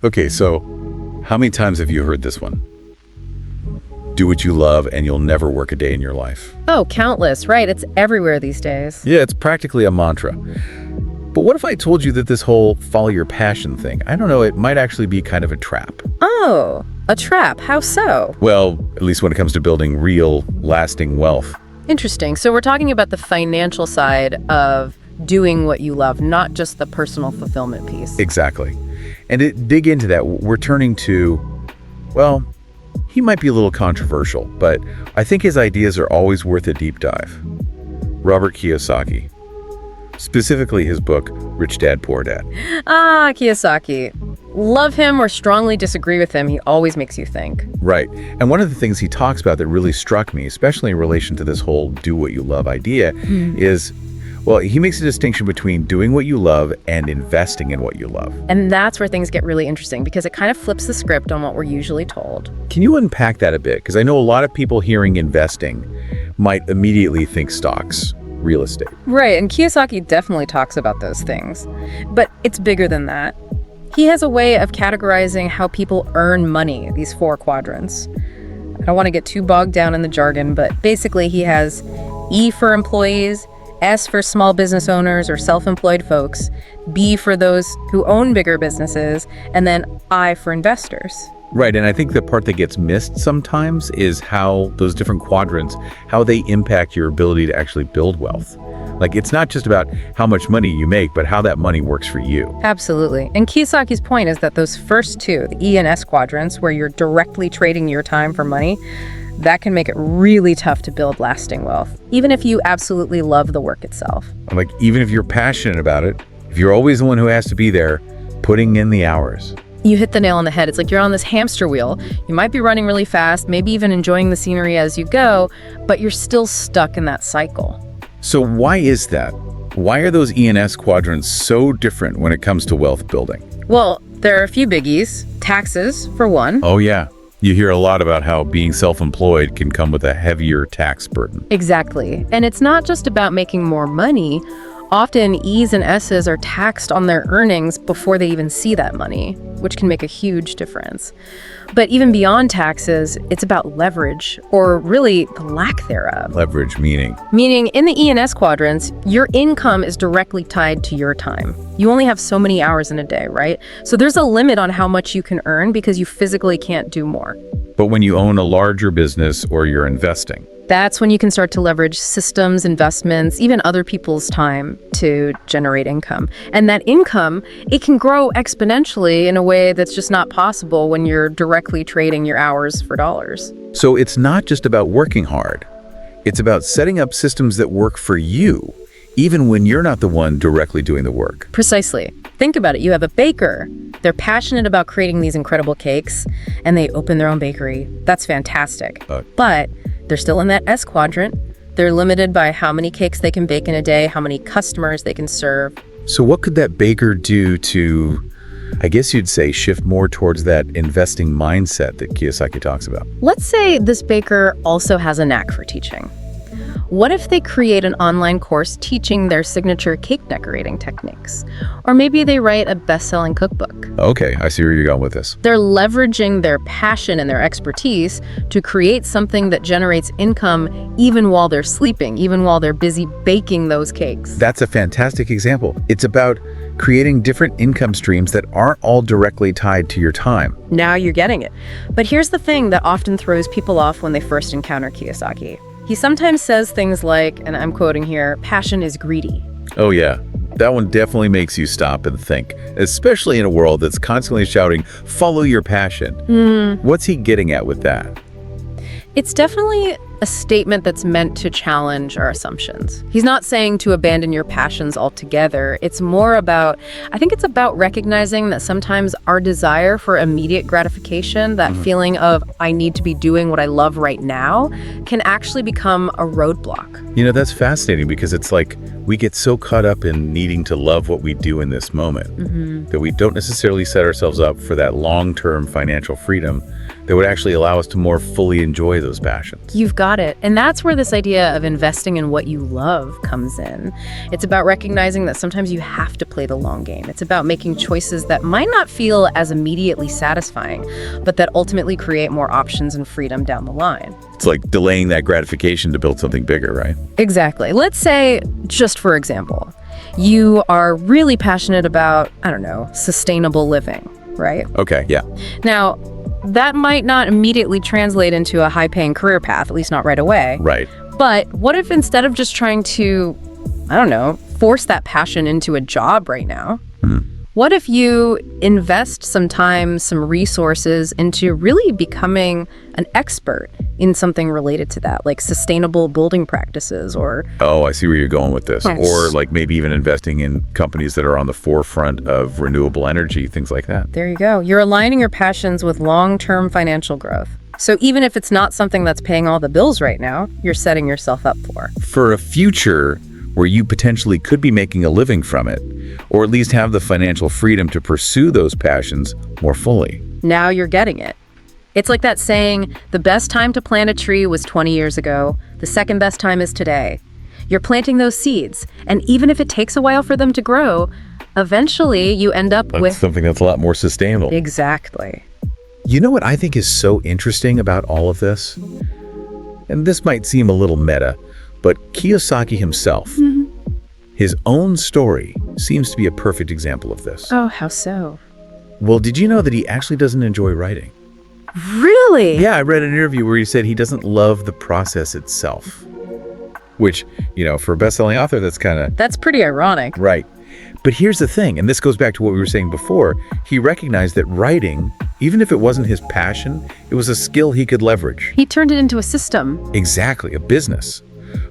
Okay, so how many times have you heard this one? Do what you love and you'll never work a day in your life. Oh, countless, right? It's everywhere these days. Yeah, it's practically a mantra. But what if I told you that this whole follow your passion thing, I don't know, it might actually be kind of a trap. Oh, a trap. How so? Well, at least when it comes to building real, lasting wealth. Interesting. So we're talking about the financial side of doing what you love, not just the personal fulfillment piece. Exactly. And to dig into that, we're turning to, well, he might be a little controversial, but I think his ideas are always worth a deep dive. Robert Kiyosaki. Specifically his book, Rich Dad, Poor Dad. Ah, Kiyosaki. Love him or strongly disagree with him, he always makes you think. Right. And one of the things he talks about that really struck me, especially in relation to this whole do what you love idea, is, well, he makes a distinction between doing what you love and investing in what you love. And that's where things get really interesting because it kind of flips the script on what we're usually told. Can you unpack that a bit? Because I know a lot of people hearing investing might immediately think stocks, real estate. Right, and Kiyosaki definitely talks about those things. But it's bigger than that. He has a way of categorizing how people earn money, these 4 quadrants. I don't want to get too bogged down in the jargon, but basically he has E for employees, S for small business owners or self-employed folks, B for those who own bigger businesses, and then I for investors. Right, and I think the part that gets missed sometimes is how those different quadrants, how they impact your ability to actually build wealth. Like, it's not just about how much money you make, but how that money works for you. Absolutely. And Kiyosaki's point is that those first 2, the E and S quadrants, where you're directly trading your time for money, that can make it really tough to build lasting wealth, even if you absolutely love the work itself. Like, even if you're passionate about it, if you're always the one who has to be there, putting in the hours. You hit the nail on the head. It's like you're on this hamster wheel. You might be running really fast, maybe even enjoying the scenery as you go, but you're still stuck in that cycle. So why is that? Why are those E and S quadrants so different when it comes to wealth building? Well, there are a few biggies. Taxes, for one. Oh yeah. You hear a lot about how being self-employed can come with a heavier tax burden. Exactly. And it's not just about making more money. Often E's and S's are taxed on their earnings before they even see that money, which can make a huge difference. But even beyond taxes, it's about leverage, or really the lack thereof. Leverage meaning? Meaning in the E and S quadrants, your income is directly tied to your time. You only have so many hours in a day, right? So there's a limit on how much you can earn because you physically can't do more. But when you own a larger business or you're investing, that's when you can start to leverage systems, investments, even other people's time to generate income. And that income, it can grow exponentially in a way that's just not possible when you're directly trading your hours for dollars. So it's not just about working hard. It's about setting up systems that work for you, even when you're not the one directly doing the work. Precisely. Think about it. You have a baker. They're passionate about creating these incredible cakes, and they open their own bakery. That's fantastic. But they're still in that S quadrant. They're limited by how many cakes they can bake in a day, how many customers they can serve. So what could that baker do to, I guess you'd say, shift more towards that investing mindset that Kiyosaki talks about? Let's say this baker also has a knack for teaching. What if they create an online course teaching their signature cake decorating techniques? Or maybe they write a best-selling cookbook. Okay, I see where you're going with this. They're leveraging their passion and their expertise to create something that generates income even while they're sleeping, even while they're busy baking those cakes. That's a fantastic example. It's about creating different income streams that aren't all directly tied to your time. Now you're getting it. But here's the thing that often throws people off when they first encounter Kiyosaki. He sometimes says things like, and I'm quoting here, passion is greedy. Oh yeah, that one definitely makes you stop and think, especially in a world that's constantly shouting, follow your passion. What's he getting at with that? It's definitely a statement that's meant to challenge our assumptions. He's not saying to abandon your passions altogether. It's more about, I think it's about recognizing that sometimes our desire for immediate gratification, that feeling of I need to be doing what I love right now, can actually become a roadblock. You know, that's fascinating because it's like we get so caught up in needing to love what we do in this moment that we don't necessarily set ourselves up for that long-term financial freedom that would actually allow us to more fully enjoy those passions. You've got it. And that's where this idea of investing in what you love comes in. It's about recognizing that sometimes you have to play the long game. It's about making choices that might not feel as immediately satisfying, but that ultimately create more options and freedom down the line. It's like delaying that gratification to build something bigger, right? Exactly. Let's say, just for example, you are really passionate about, I don't know, sustainable living, right? Okay, yeah. Now, that might not immediately translate into a high-paying career path, at least not right away. Right. But what if instead of just trying to, I don't know, force that passion into a job right now, what if you invest some time, some resources into really becoming an expert in something related to that, like sustainable building practices or... Oh, I see where you're going with this. Yes. Or like maybe even investing in companies that are on the forefront of renewable energy, things like that. There you go. You're aligning your passions with long-term financial growth. So even if it's not something that's paying all the bills right now, you're setting yourself up For a future where you potentially could be making a living from it, or at least have the financial freedom to pursue those passions more fully. Now you're getting it. It's like that saying, the best time to plant a tree was 20 years ago. The second best time is today. You're planting those seeds, and even if it takes a while for them to grow, eventually you end up That's with... something that's a lot more sustainable. Exactly. You know what I think is so interesting about all of this? And this might seem a little meta, but Kiyosaki himself, his own story seems to be a perfect example of this. Oh, how so? Well, did you know that he actually doesn't enjoy writing? Really? Yeah, I read an interview where he said he doesn't love the process itself. Which, for a best-selling author, that's kind of... That's pretty ironic. Right. But here's the thing, and this goes back to what we were saying before. He recognized that writing, even if it wasn't his passion, it was a skill he could leverage. He turned it into a system. Exactly, a business.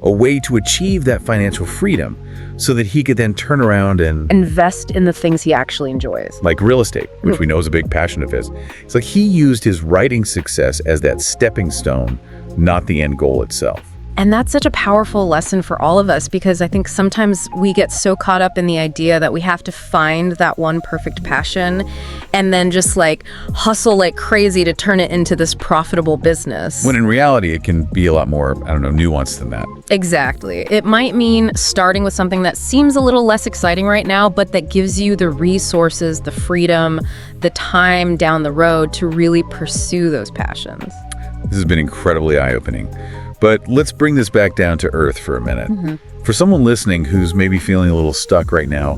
A way to achieve that financial freedom so that he could then turn around and Invest in the things he actually enjoys. like real estate, which we know is a big passion of his. It's like he used his writing success as that stepping stone, not the end goal itself. And that's such a powerful lesson for all of us, because I think sometimes we get so caught up in the idea that we have to find that one perfect passion and then just like hustle like crazy to turn it into this profitable business. When in reality, it can be a lot more, nuanced than that. Exactly. It might mean starting with something that seems a little less exciting right now, but that gives you the resources, the freedom, the time down the road to really pursue those passions. This has been incredibly eye-opening. But let's bring this back down to earth for a minute. For someone listening who's maybe feeling a little stuck right now,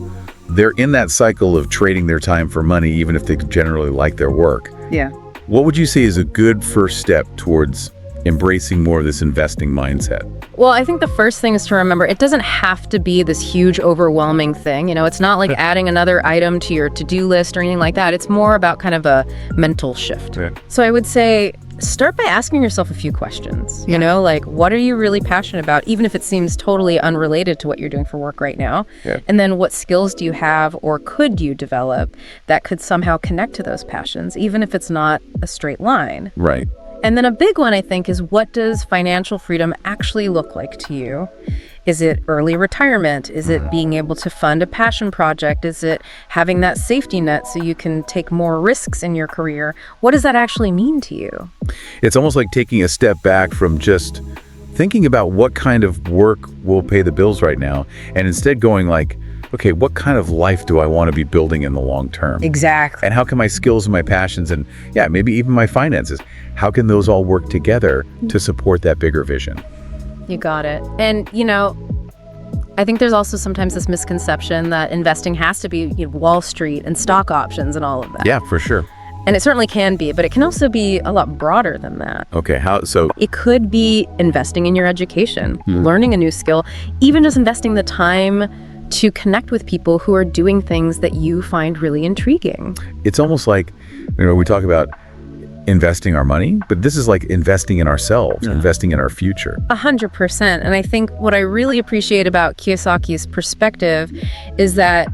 they're in that cycle of trading their time for money, even if they generally like their work. Yeah. What would you say is a good first step towards embracing more of this investing mindset? Well, I think the first thing is to remember it doesn't have to be this huge, overwhelming thing. It's not like adding another item to your to-do list or anything like that. It's more about kind of a mental shift. Yeah. So I would say start by asking yourself a few questions. Like, what are you really passionate about, even if it seems totally unrelated to what you're doing for work right now? Yeah. And then what skills do you have or could you develop that could somehow connect to those passions, even if it's not a straight line? Right. And then a big one, I think, is what does financial freedom actually look like to you? Is it early retirement? Is it being able to fund a passion project? Is it having that safety net so you can take more risks in your career? What does that actually mean to you? It's almost like taking a step back from just thinking about what kind of work will pay the bills right now, and instead going like, okay, what kind of life do I want to be building in the long term? Exactly. And how can my skills and my passions and maybe even my finances, how can those all work together to support that bigger vision? You got it. And, I think there's also sometimes this misconception that investing has to be Wall Street and stock options and all of that. Yeah, for sure. And it certainly can be, but it can also be a lot broader than that. Okay, so It could be investing in your education, learning a new skill, even just investing the time to connect with people who are doing things that you find really intriguing. it's almost like, we talk about investing our money, but this is like investing in ourselves, investing in our future. 100%. And I think what I really appreciate about Kiyosaki's perspective is that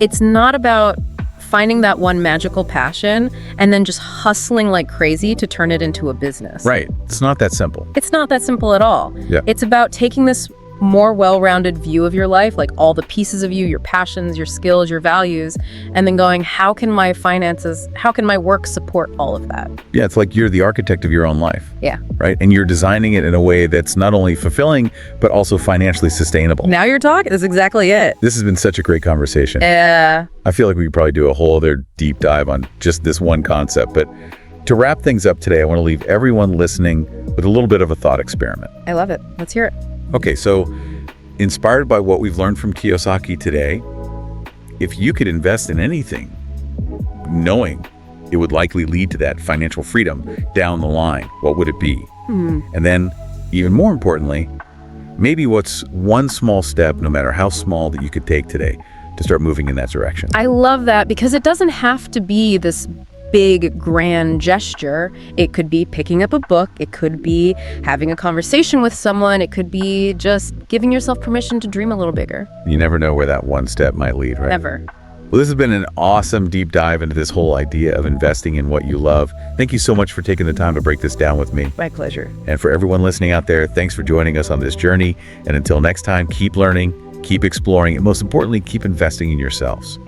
it's not about finding that one magical passion and then just hustling like crazy to turn it into a business. Right. It's not that simple. It's not that simple at all. Yeah. It's about taking this more well-rounded view of your life, like all the pieces of you, your passions, your skills, your values, and then going, how can my finances, how can my work support all of that? Yeah, it's like you're the architect of your own life. Yeah. Right? And you're designing it in a way that's not only fulfilling, but also financially sustainable. Now you're talking. That's exactly it. This has been such a great conversation. Yeah. I feel like we could probably do a whole other deep dive on just this one concept. But to wrap things up today, I want to leave everyone listening with a little bit of a thought experiment. I love it. Let's hear it. Okay, so inspired by what we've learned from Kiyosaki today, if you could invest in anything, knowing it would likely lead to that financial freedom down the line, what would it be? And then, even more importantly, maybe what's one small step, no matter how small, that you could take today to start moving in that direction? I love that because it doesn't have to be this big, grand gesture. It could be picking up a book. It could be having a conversation with someone. It could be just giving yourself permission to dream a little bigger. You never know where that one step might lead, right? Never. Well, this has been an awesome deep dive into this whole idea of investing in what you love. Thank you so much for taking the time to break this down with me. My pleasure. And for everyone listening out there, thanks for joining us on this journey. And until next time, keep learning, keep exploring, and most importantly, keep investing in yourselves.